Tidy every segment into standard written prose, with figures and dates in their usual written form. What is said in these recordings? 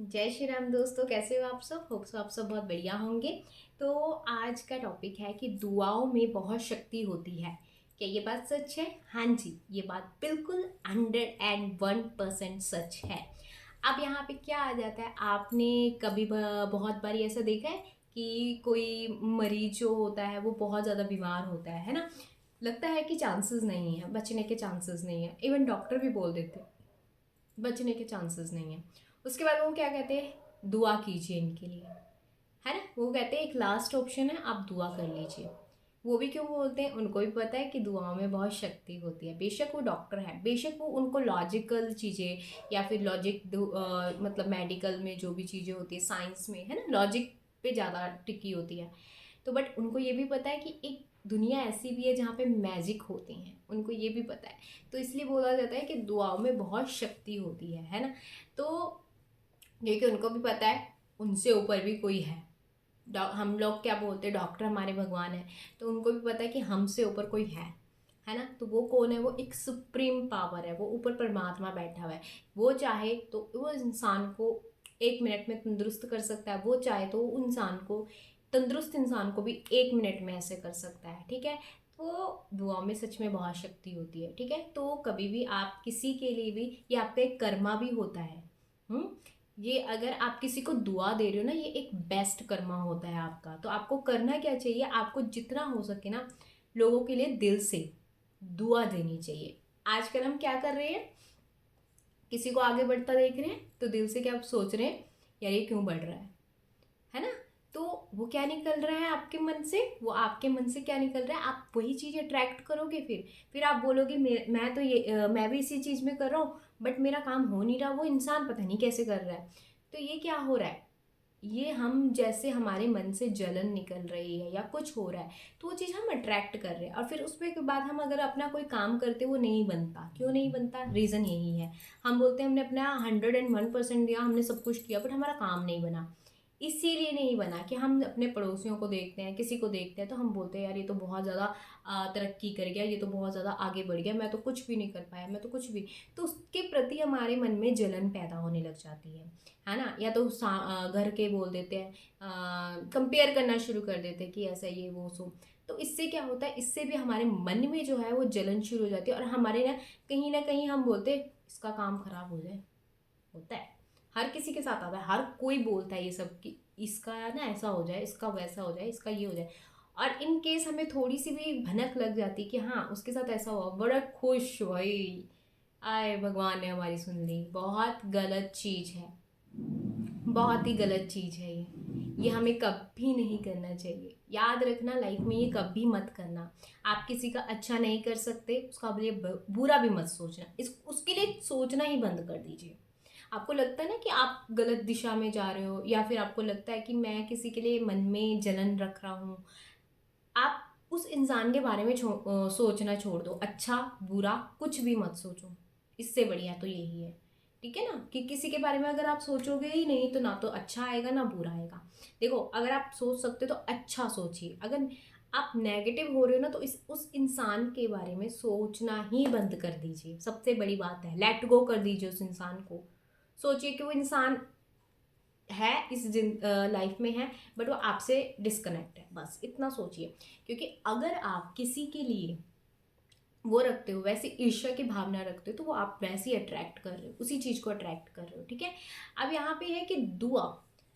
जय श्री राम दोस्तों, कैसे हो आप सब? होप सो आप सब बहुत बढ़िया होंगे। तो आज का टॉपिक है कि दुआओं में बहुत शक्ति होती है। क्या ये बात सच है? हाँ जी, ये बात बिल्कुल 101% सच है। अब यहाँ पे क्या आ जाता है, आपने कभी बहुत बारी ऐसा देखा है कि कोई मरीज जो होता है वो बहुत ज़्यादा बीमार होता है ना। लगता है कि चांसेस नहीं है, बचने के चांसेस नहीं है, इवन डॉक्टर भी बोल देते हैं बचने के चांसेस नहीं है। उसके बाद वो क्या कहते हैं, दुआ कीजिए इनके लिए, है ना। वो कहते हैं एक लास्ट ऑप्शन है, आप दुआ कर लीजिए। वो भी क्यों बोलते हैं? उनको भी पता है कि दुआओं में बहुत शक्ति होती है। बेशक वो डॉक्टर है, बेशक वो उनको लॉजिकल चीज़ें या फिर मतलब मेडिकल में जो भी चीज़ें होती है, साइंस में, है ना, लॉजिक पे ज़्यादा टिकी होती है। तो बट उनको ये भी पता है कि एक दुनिया ऐसी भी है जहाँ पे मैजिक होते हैं, उनको ये भी पता है। तो इसलिए बोला जाता है कि दुआओं में बहुत शक्ति होती है ना। तो क्योंकि उनको भी पता है उनसे ऊपर भी कोई है। हम लोग क्या बोलते हैं, डॉक्टर हमारे भगवान है। तो उनको भी पता है कि हमसे ऊपर कोई है ना। तो वो कौन है? वो एक सुप्रीम पावर है, वो ऊपर परमात्मा बैठा हुआ है। वो चाहे तो वो इंसान को 1 मिनट में तंदुरुस्त कर सकता है, वो चाहे तो वो इंसान को तंदुरुस्त इंसान को भी 1 मिनट में ऐसे कर सकता है, ठीक है। तो दुआ में सच में बहुत शक्ति होती है, ठीक है। तो कभी भी आप किसी के लिए भी, ये आपका एक कर्मा भी होता है। हम्म ये अगर आप किसी को दुआ दे रहे हो ना, ये एक बेस्ट कर्मा होता है आपका। तो आपको करना क्या चाहिए, आपको जितना हो सके ना लोगों के लिए दिल से दुआ देनी चाहिए। आजकल हम क्या कर रहे हैं, किसी को आगे बढ़ता देख रहे हैं तो दिल से क्या सोच रहे हैं, यार ये क्यों बढ़ रहा है ना। तो वो क्या निकल रहा है आपके मन से, वो आपके मन से क्या निकल रहा है, आप वही चीज़ अट्रैक्ट करोगे। फिर आप बोलोगे मैं तो मैं भी इसी चीज़ में कर रहा हूँ, बट मेरा काम हो नहीं रहा, वो इंसान पता नहीं कैसे कर रहा है। तो ये क्या हो रहा है, ये हम जैसे हमारे मन से जलन निकल रही है या कुछ हो रहा है, तो वो चीज़ हम अट्रैक्ट कर रहे हैं। और फिर उसके बाद हम अगर अपना कोई काम करते वो नहीं बनता, क्यों नहीं बनता? रीज़न यही है। हम बोलते हैं हमने अपना 101% दिया, हमने सब कुछ किया, बट हमारा काम नहीं बना। इसीलिए नहीं बना कि हम अपने पड़ोसियों को देखते हैं, किसी को देखते हैं, तो हम बोलते हैं यार ये तो बहुत ज़्यादा तरक्की कर गया, ये तो बहुत ज़्यादा आगे बढ़ गया, मैं तो कुछ भी नहीं कर पाया, मैं तो कुछ भी। तो उसके प्रति हमारे मन में जलन पैदा होने लग जाती है ना। या तो घर के बोल देते हैं, कंपेयर करना शुरू कर देते हैं कि ऐसा ये वो सो। तो इससे क्या होता है, इससे भी हमारे मन में जो है वो जलन शुरू हो जाती है, और हमारे ना कहीं हम बोलते हैं इसका काम खराब हो जाए। होता है, हर किसी के साथ आता है, हर कोई बोलता है ये सब कि इसका ना ऐसा हो जाए, इसका वैसा हो जाए, इसका ये हो जाए। और इन केस हमें थोड़ी सी भी भनक लग जाती कि हाँ उसके साथ ऐसा हुआ, बड़ा खुश भाई, आए भगवान ने हमारी सुन ली। बहुत गलत चीज़ है, बहुत ही गलत चीज़ है ये हमें कभी नहीं करना चाहिए। याद रखना, लाइफ में ये कभी मत करना। आप किसी का अच्छा नहीं कर सकते, उसका लिए बुरा भी मत सोचना, इस उसके लिए सोचना ही बंद कर दीजिए। आपको लगता है ना कि आप गलत दिशा में जा रहे हो, या फिर आपको लगता है कि मैं किसी के लिए मन में जलन रख रहा हूँ, आप उस इंसान के बारे में सोचना छोड़ दो। अच्छा बुरा कुछ भी मत सोचो, इससे बढ़िया तो यही है, ठीक है ना। कि किसी के बारे में अगर आप सोचोगे ही नहीं तो ना तो अच्छा आएगा ना बुरा आएगा। देखो, अगर आप सोच सकते हो तो अच्छा सोचिए। अगर आप नेगेटिव हो रहे हो ना, तो इस उस इंसान के बारे में सोचना ही बंद कर दीजिए। सबसे बड़ी बात है, लेट गो कर दीजिए उस इंसान को। सोचिए कि वो इंसान है, इस लाइफ में है, बट वो आपसे डिस्कनेक्ट है, बस इतना सोचिए। क्योंकि अगर आप किसी के लिए वो रखते हो, वैसे ईर्ष्या की भावना रखते हो, तो वो आप वैसे ही अट्रैक्ट कर रहे हो, उसी चीज़ को अट्रैक्ट कर रहे हो, ठीक है। अब यहाँ पे है कि दुआ,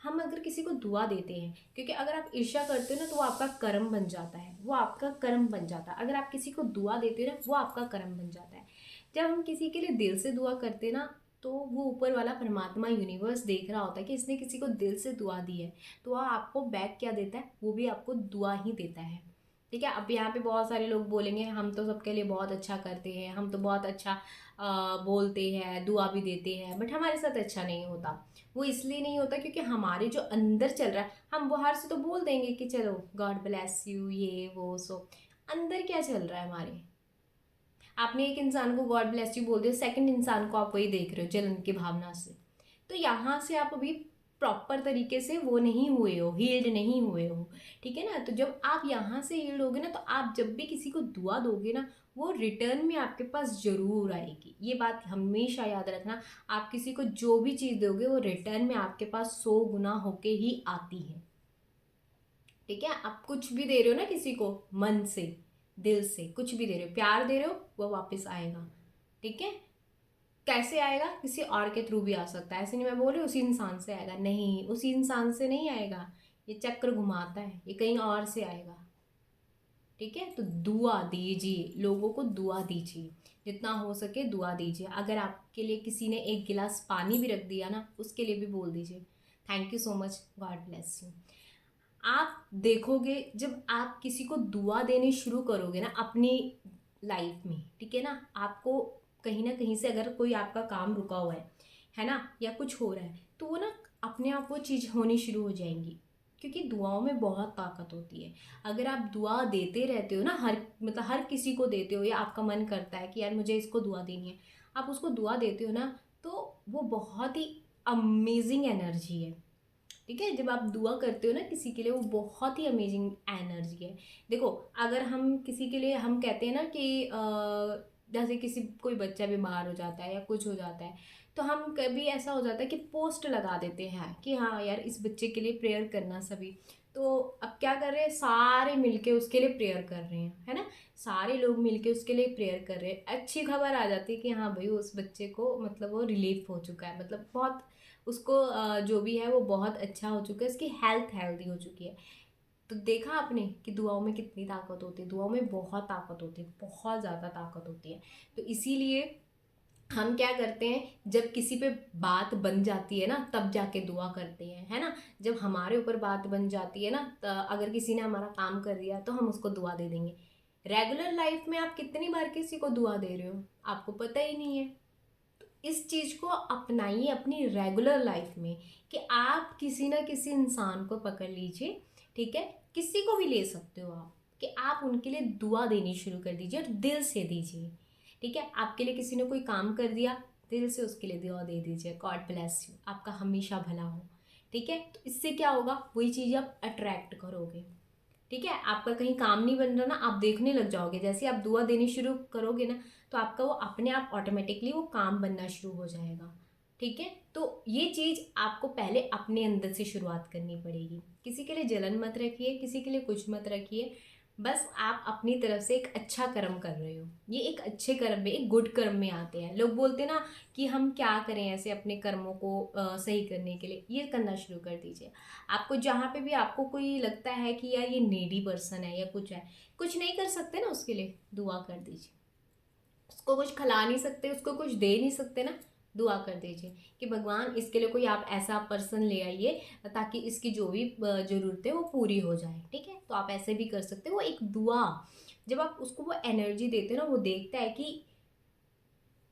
हम अगर किसी को दुआ देते हैं, क्योंकि अगर आप ईर्ष्या करते हो ना तो वो आपका कर्म बन जाता है, वो आपका कर्म बन जाता है। अगर आप किसी को दुआ देते हो ना, वो आपका कर्म बन जाता है। जब हम किसी के लिए दिल से दुआ करते हैं ना, तो वो ऊपर वाला परमात्मा यूनिवर्स देख रहा होता है कि इसने किसी को दिल से दुआ दी है, तो वह आपको बैक क्या देता है, वो भी आपको दुआ ही देता है, ठीक है। अब यहाँ पे बहुत सारे लोग बोलेंगे हम तो सबके लिए बहुत अच्छा करते हैं, हम तो बहुत अच्छा बोलते हैं, दुआ भी देते हैं, बट हमारे साथ अच्छा नहीं होता। वो इसलिए नहीं होता क्योंकि हमारे जो अंदर चल रहा है, हम बाहर से तो बोल देंगे कि चलो गॉड ब्लेस यू ये वो सो, अंदर क्या चल रहा है हमारे। आपने एक इंसान को गॉड ब्लेस यू बोल दिया, सेकंड इंसान को आप वही देख रहे हो जलन की भावना से। तो यहाँ से आप अभी प्रॉपर तरीके से वो नहीं हुए हो, हील्ड नहीं हुए हो, ठीक है ना। तो जब आप यहाँ से हील्ड होगे ना, तो आप जब भी किसी को दुआ दोगे ना, वो रिटर्न में आपके पास ज़रूर आएगी। ये बात हमेशा याद रखना। आप किसी को जो भी चीज़ दोगे वो रिटर्न में आपके पास 100 गुना होके ही आती है, ठीक है। आप कुछ भी दे रहे हो ना किसी को, मन से, दिल से कुछ भी दे रहे हो, प्यार दे रहे हो, वो वापस आएगा, ठीक है। कैसे आएगा? किसी और के थ्रू भी आ सकता है, ऐसे नहीं मैं बोल रही उसी इंसान से आएगा, नहीं, उसी इंसान से नहीं आएगा, ये चक्र घुमाता है, ये कहीं और से आएगा, ठीक है। तो दुआ दीजिए, लोगों को दुआ दीजिए, जितना हो सके दुआ दीजिए। अगर आपके लिए किसी ने एक गिलास पानी भी रख दिया ना, उसके लिए भी बोल दीजिए thank you so much, God bless you. आप देखोगे जब आप किसी को दुआ देनी शुरू करोगे ना अपनी लाइफ में, ठीक है ना, आपको कहीं ना कहीं से अगर कोई आपका काम रुका हुआ है ना, या कुछ हो रहा है, तो वो ना अपने आप वो चीज़ होनी शुरू हो जाएंगी, क्योंकि दुआओं में बहुत ताकत होती है। अगर आप दुआ देते रहते हो ना, हर किसी को देते हो, या आपका मन करता है कि यार मुझे इसको दुआ देनी है, आप उसको दुआ देते हो ना, तो वो बहुत ही अमेजिंग एनर्जी है, ठीक है। जब आप दुआ करते हो ना किसी के लिए, वो बहुत ही अमेजिंग एनर्जी है। देखो, अगर हम किसी के लिए हम कहते हैं ना कि जैसे किसी कोई बच्चा बीमार हो जाता है या कुछ हो जाता है, तो हम कभी ऐसा हो जाता है कि पोस्ट लगा देते हैं कि हाँ यार इस बच्चे के लिए प्रेयर करना सभी। तो अब क्या कर रहे हैं, सारे मिलके उसके लिए प्रेयर कर रहे हैं, है ना। सारे लोग मिलके उसके लिए प्रेयर कर रहे हैं, अच्छी खबर आ जाती है कि हाँ भाई उस बच्चे को मतलब वो रिलीफ हो चुका है, मतलब बहुत उसको जो भी है वो बहुत अच्छा हो चुका है, उसकी हेल्थ हेल्दी हो चुकी है। तो देखा आपने कि दुआओं में कितनी ताकत होती है, दुआओं में बहुत ताकत होती है, बहुत ज़्यादा ताकत होती है। तो इसीलिए हम क्या करते हैं, जब किसी पे बात बन जाती है ना, तब जाके दुआ करते हैं, है ना। जब हमारे ऊपर बात बन जाती है ना, अगर किसी ने हमारा काम कर दिया तो हम उसको दुआ दे देंगे। रेगुलर लाइफ में आप कितनी बार किसी को दुआ दे रहे हो, आपको पता ही नहीं है। इस चीज़ को अपनाइए अपनी रेगुलर लाइफ में, कि आप किसी ना किसी इंसान को पकड़ लीजिए, ठीक है, किसी को भी ले सकते हो आप, कि आप उनके लिए दुआ देनी शुरू कर दीजिए, और दिल से दीजिए, ठीक है। आपके लिए किसी ने कोई काम कर दिया, दिल से उसके लिए दुआ दे दीजिए, गॉड ब्लेस यू, आपका हमेशा भला हो, ठीक है। तो इससे क्या होगा, वही चीज़ आप अट्रैक्ट करोगे, ठीक है। आपका कहीं काम नहीं बन रहा ना, आप देखने लग जाओगे, जैसे आप दुआ देनी शुरू करोगे ना, तो आपका वो अपने आप ऑटोमेटिकली वो काम बनना शुरू हो जाएगा, ठीक है। तो ये चीज़ आपको पहले अपने अंदर से शुरुआत करनी पड़ेगी। किसी के लिए जलन मत रखिए, किसी के लिए कुछ मत रखिए, बस आप अपनी तरफ से एक अच्छा कर्म कर रहे हो, ये एक अच्छे कर्म में, एक गुड कर्म में आते हैं। लोग बोलते हैं ना कि हम क्या करें ऐसे अपने कर्मों को सही करने के लिए, ये करना शुरू कर दीजिए। आपको जहाँ पे भी आपको कोई लगता है कि यार ये नीडी पर्सन है या कुछ है, कुछ नहीं कर सकते ना उसके लिए, दुआ कर दीजिए। उसको कुछ खिला नहीं सकते, उसको कुछ दे नहीं सकते ना, दुआ कर दीजिए कि भगवान इसके लिए कोई आप ऐसा पर्सन ले आइए ताकि इसकी जो भी ज़रूरत है वो पूरी हो जाए, ठीक है। तो आप ऐसे भी कर सकते हो, वो एक दुआ, जब आप उसको वो एनर्जी देते हो ना, वो देखता है कि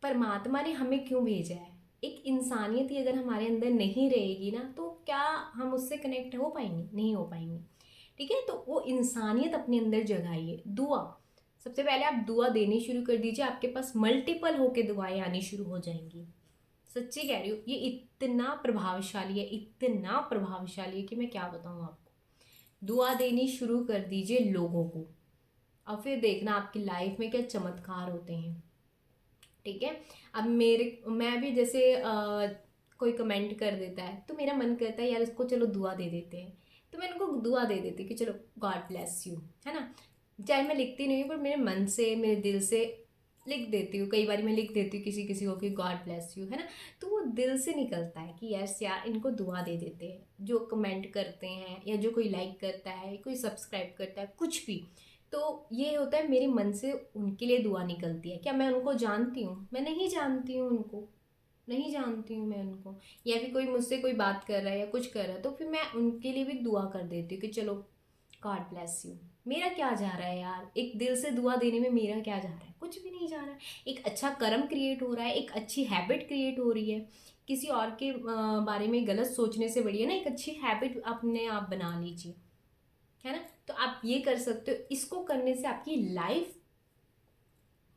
परमात्मा ने हमें क्यों भेजा है। एक इंसानियत ही अगर हमारे अंदर नहीं रहेगी ना, तो क्या हम उससे कनेक्ट हो पाएंगे, नहीं हो पाएंगे, ठीक है। तो वो इंसानियत अपने अंदर जगाइए, दुआ, सबसे पहले आप दुआ देनी शुरू कर दीजिए, आपके पास मल्टीपल होके दुआएं आनी शुरू हो जाएंगी। सच्ची कह रही हूँ, ये इतना प्रभावशाली है, इतना प्रभावशाली है कि मैं क्या बताऊँ आपको। दुआ देनी शुरू कर दीजिए लोगों को, और फिर देखना आपकी लाइफ में क्या चमत्कार होते हैं, ठीक है। अब मैं भी जैसे कोई कमेंट कर देता है तो मेरा मन करता है यार इसको चलो दुआ दे देते हैं, तो मैं उनको दुआ दे देती हूँ कि चलो गॉड ब्लेस यू, है ना। चाहे मैं लिखती नहीं हूँ, पर मेरे मन से, मेरे दिल से लिख देती हूँ, कई बार मैं लिख देती हूँ किसी किसी को कि गॉड ब्लेस यू, है ना। तो वो दिल से निकलता है कि यस यार इनको दुआ दे देते हैं, जो कमेंट करते हैं या जो कोई लाइक करता है, कोई सब्सक्राइब करता है, कुछ भी। तो ये होता है मेरे मन से उनके लिए दुआ निकलती है। क्या मैं उनको जानती हूँ? मैं नहीं जानती हूँ उनको, नहीं जानती हूँ मैं उनको। या फिर कोई मुझसे कोई बात कर रहा है या कुछ कर रहा है, तो फिर मैं उनके लिए भी दुआ कर देती हूँ कि चलो गॉड ब्लेस यू। मेरा क्या जा रहा है यार, एक दिल से दुआ देने में मेरा क्या जा रहा है, कुछ भी नहीं जा रहा है। एक अच्छा कर्म क्रिएट हो रहा है, एक अच्छी हैबिट क्रिएट हो रही है। किसी और के बारे में गलत सोचने से बढ़िया ना एक अच्छी हैबिट अपने आप बना लीजिए, है ना। तो आप ये कर सकते हो, इसको करने से आपकी लाइफ,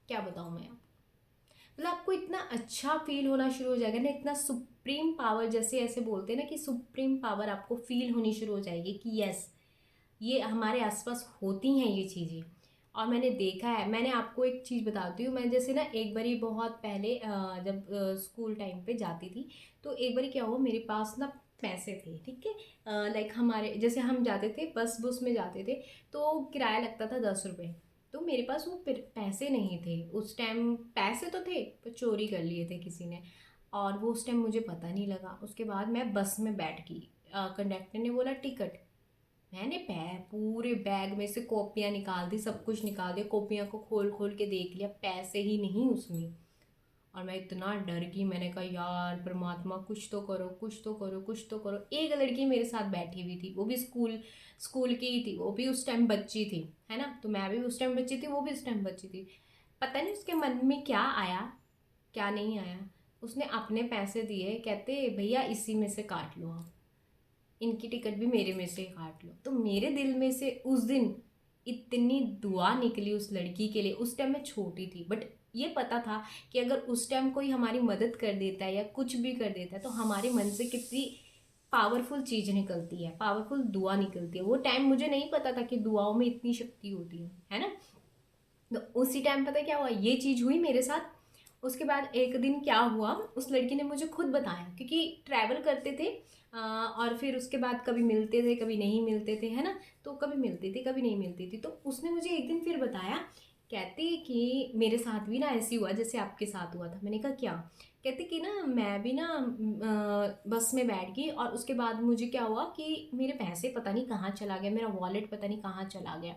क्या बताऊँ मैं आपको, मतलब आपको इतना अच्छा फील होना शुरू हो जाएगा ना, इतना सुप्रीम पावर, जैसे ऐसे बोलते हैं ना कि सुप्रीम पावर आपको फील होनी शुरू हो जाएगी कि यस, ये हमारे आसपास होती हैं ये चीज़ें। और मैंने देखा है, मैंने आपको एक चीज़ बताती हूँ। मैं जैसे ना एक बारी बहुत पहले जब स्कूल टाइम पे जाती थी, तो एक बारी क्या हुआ, मेरे पास ना पैसे थे, ठीक है। लाइक हमारे जैसे हम जाते थे बस में जाते थे, तो किराया लगता था 10 रुपये। तो मेरे पास वो पैसे नहीं थे उस टाइम। पैसे तो थे पर चोरी कर लिए थे किसी ने, और वो उस टाइम मुझे पता नहीं लगा। उसके बाद मैं बस में बैठ गई, कंडक्टर ने बोला टिकट। मैंने पूरे बैग में से कॉपियाँ निकाल दी, सब कुछ निकाल दिया, कॉपियाँ को खोल खोल के देख लिया, पैसे ही नहीं उसमें। और मैं इतना डर गई, मैंने कहा यार परमात्मा कुछ तो करो, कुछ तो करो, कुछ तो करो। एक लड़की मेरे साथ बैठी हुई थी, वो भी स्कूल स्कूल की ही थी, वो भी उस टाइम बच्ची थी, है ना। तो मैं भी उस टाइम बच्ची थी, वो भी उस टाइम बच्ची थी। पता नहीं उसके मन में क्या आया, क्या नहीं आया। उसने अपने पैसे दिए, कहते भैया इसी में से काट लो आप, इनकी टिकट भी मेरे में से काट लो। तो मेरे दिल में से उस दिन इतनी दुआ निकली उस लड़की के लिए। उस टाइम मैं छोटी थी, बट ये पता था कि अगर उस टाइम कोई हमारी मदद कर देता है या कुछ भी कर देता है, तो हमारे मन से कितनी पावरफुल चीज़ निकलती है, पावरफुल दुआ निकलती है। वो टाइम मुझे नहीं पता था कि दुआओं में इतनी शक्ति होती है ना। तो उसी टाइम पता है क्या हुआ, ये चीज़ हुई मेरे साथ। उसके बाद एक दिन क्या हुआ, उस लड़की ने मुझे खुद बताया, क्योंकि ट्रैवल करते थे और फिर उसके बाद कभी मिलते थे कभी नहीं मिलते थे, है ना। तो कभी मिलती थी कभी नहीं मिलती थी। तो उसने मुझे एक दिन फिर बताया, कहती कि मेरे साथ भी ना ऐसी हुआ जैसे आपके साथ हुआ था। मैंने कहा क्या। कहती कि ना मैं भी ना बस में बैठ गई, और उसके बाद मुझे क्या हुआ कि मेरे पैसे पता नहीं कहाँ चला गया, मेरा वॉलेट पता नहीं कहाँ चला गया।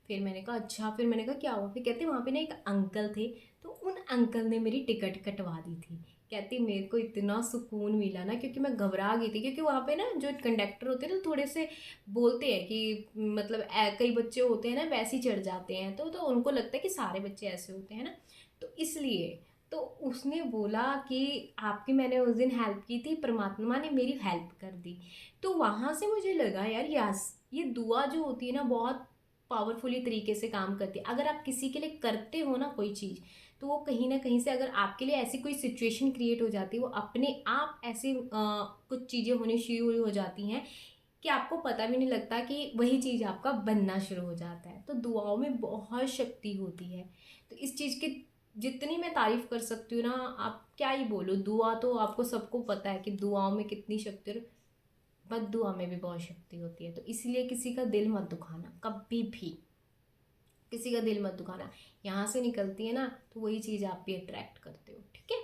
फिर मैंने कहा अच्छा, फिर मैंने कहा क्या हुआ। फिर कहते वहाँ पे ना एक अंकल थे, तो उन अंकल ने मेरी टिकट कटवा दी थी। कहती मेरे को इतना सुकून मिला ना, क्योंकि मैं घबरा गई थी, क्योंकि वहाँ पे ना जो कंडक्टर होते हैं ना थोड़े से बोलते हैं कि मतलब कई बच्चे होते हैं ना वैसे ही चढ़ जाते हैं, तो उनको लगता है कि सारे बच्चे ऐसे होते हैं ना, तो इसलिए। तो उसने बोला कि आपकी मैंने उस दिन हेल्प की थी, परमात्मा ने मेरी हेल्प कर दी। तो वहाँ से मुझे लगा यार यस, ये दुआ जो होती है ना बहुत पावरफुली तरीके से काम करती है। अगर आप किसी के लिए करते हो ना कोई चीज़, तो वो कहीं ना कहीं से अगर आपके लिए ऐसी कोई सिचुएशन क्रिएट हो जाती है, वो अपने आप ऐसे कुछ चीज़ें होनी शुरू हो जाती हैं कि आपको पता भी नहीं लगता कि वही चीज़ आपका बनना शुरू हो जाता है। तो दुआओं में बहुत शक्ति होती है। तो इस चीज़ की जितनी मैं तारीफ़ कर सकती हूँ ना, आप क्या ही बोलो। दुआ तो आपको सबको पता है कि दुआओं में कितनी शक्ति, और बद्दुआ में भी बहुत शक्ति होती है। तो इसलिए किसी का दिल मत दुखाना, कभी भी किसी का दिल मत दुखाना। यहाँ से निकलती है ना, तो वही चीज़ आप भी अट्रैक्ट करते हो, ठीक है।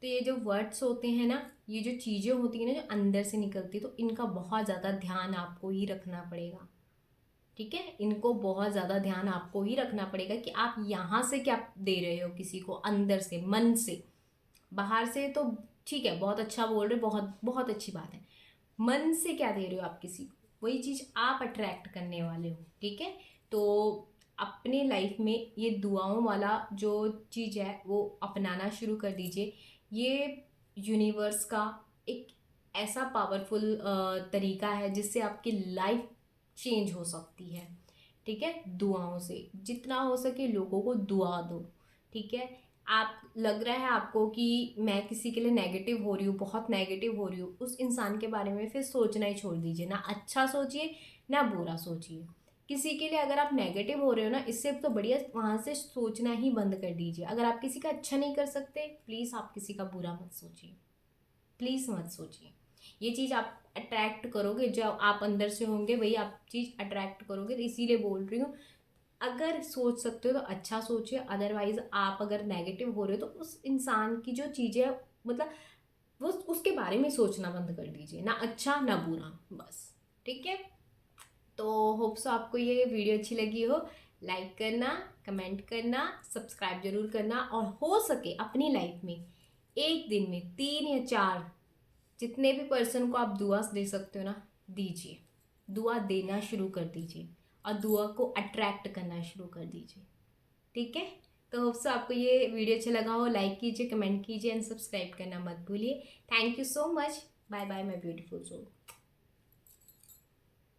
तो ये जो वर्ड्स होते हैं ना, ये जो चीज़ें होती हैं ना जो अंदर से निकलती है, तो इनका बहुत ज़्यादा ध्यान आपको ही रखना पड़ेगा, ठीक है। इनको बहुत ज़्यादा ध्यान आपको ही रखना पड़ेगा कि आप यहाँ से क्या दे रहे हो किसी को, अंदर से, मन से। बाहर से तो ठीक है, बहुत अच्छा बोल रहे हो, बहुत बहुत अच्छी बात है। मन से क्या दे रहे हो आप किसी को, वही चीज़ आप अट्रैक्ट करने वाले हो, ठीक है। तो अपने लाइफ में ये दुआओं वाला जो चीज़ है वो अपनाना शुरू कर दीजिए। ये यूनिवर्स का एक ऐसा पावरफुल तरीका है जिससे आपकी लाइफ चेंज हो सकती है, ठीक है। दुआओं से जितना हो सके लोगों को दुआ दो, ठीक है। आप लग रहा है आपको कि मैं किसी के लिए नेगेटिव हो रही हूँ, बहुत नेगेटिव हो रही हूँ, उस इंसान के बारे में फिर सोचना ही छोड़ दीजिए। ना अच्छा सोचिए ना बुरा सोचिए। किसी के लिए अगर आप नेगेटिव हो रहे हो ना, इससे तो बढ़िया वहाँ से सोचना ही बंद कर दीजिए। अगर आप किसी का अच्छा नहीं कर सकते, प्लीज़ आप किसी का बुरा मत सोचिए, प्लीज़ मत सोचिए। ये चीज़ आप अट्रैक्ट करोगे, जो आप अंदर से होंगे वही आप चीज़ अट्रैक्ट करोगे। तो इसीलिए बोल रही हूँ, अगर सोच सकते हो तो अच्छा सोचिए, अदरवाइज आप अगर नेगेटिव हो रहे हो तो उस इंसान की जो चीज़ें मतलब वो उसके बारे में सोचना बंद कर दीजिए, ना अच्छा ना बुरा, बस, ठीक है। तो होप सो आपको ये वीडियो अच्छी लगी हो। लाइक करना, कमेंट करना, सब्सक्राइब जरूर करना, और हो सके अपनी लाइफ में एक दिन में 3 या 4 जितने भी पर्सन को आप दुआ दे सकते हो ना, दीजिए। दुआ देना शुरू कर दीजिए और दुआ को अट्रैक्ट करना शुरू कर दीजिए, ठीक है। तो होप सो आपको ये वीडियो अच्छा लगा हो। लाइक कीजिए, कमेंट कीजिए एंड सब्सक्राइब करना मत भूलिए। Thank you so much. Bye bye my beautiful soul.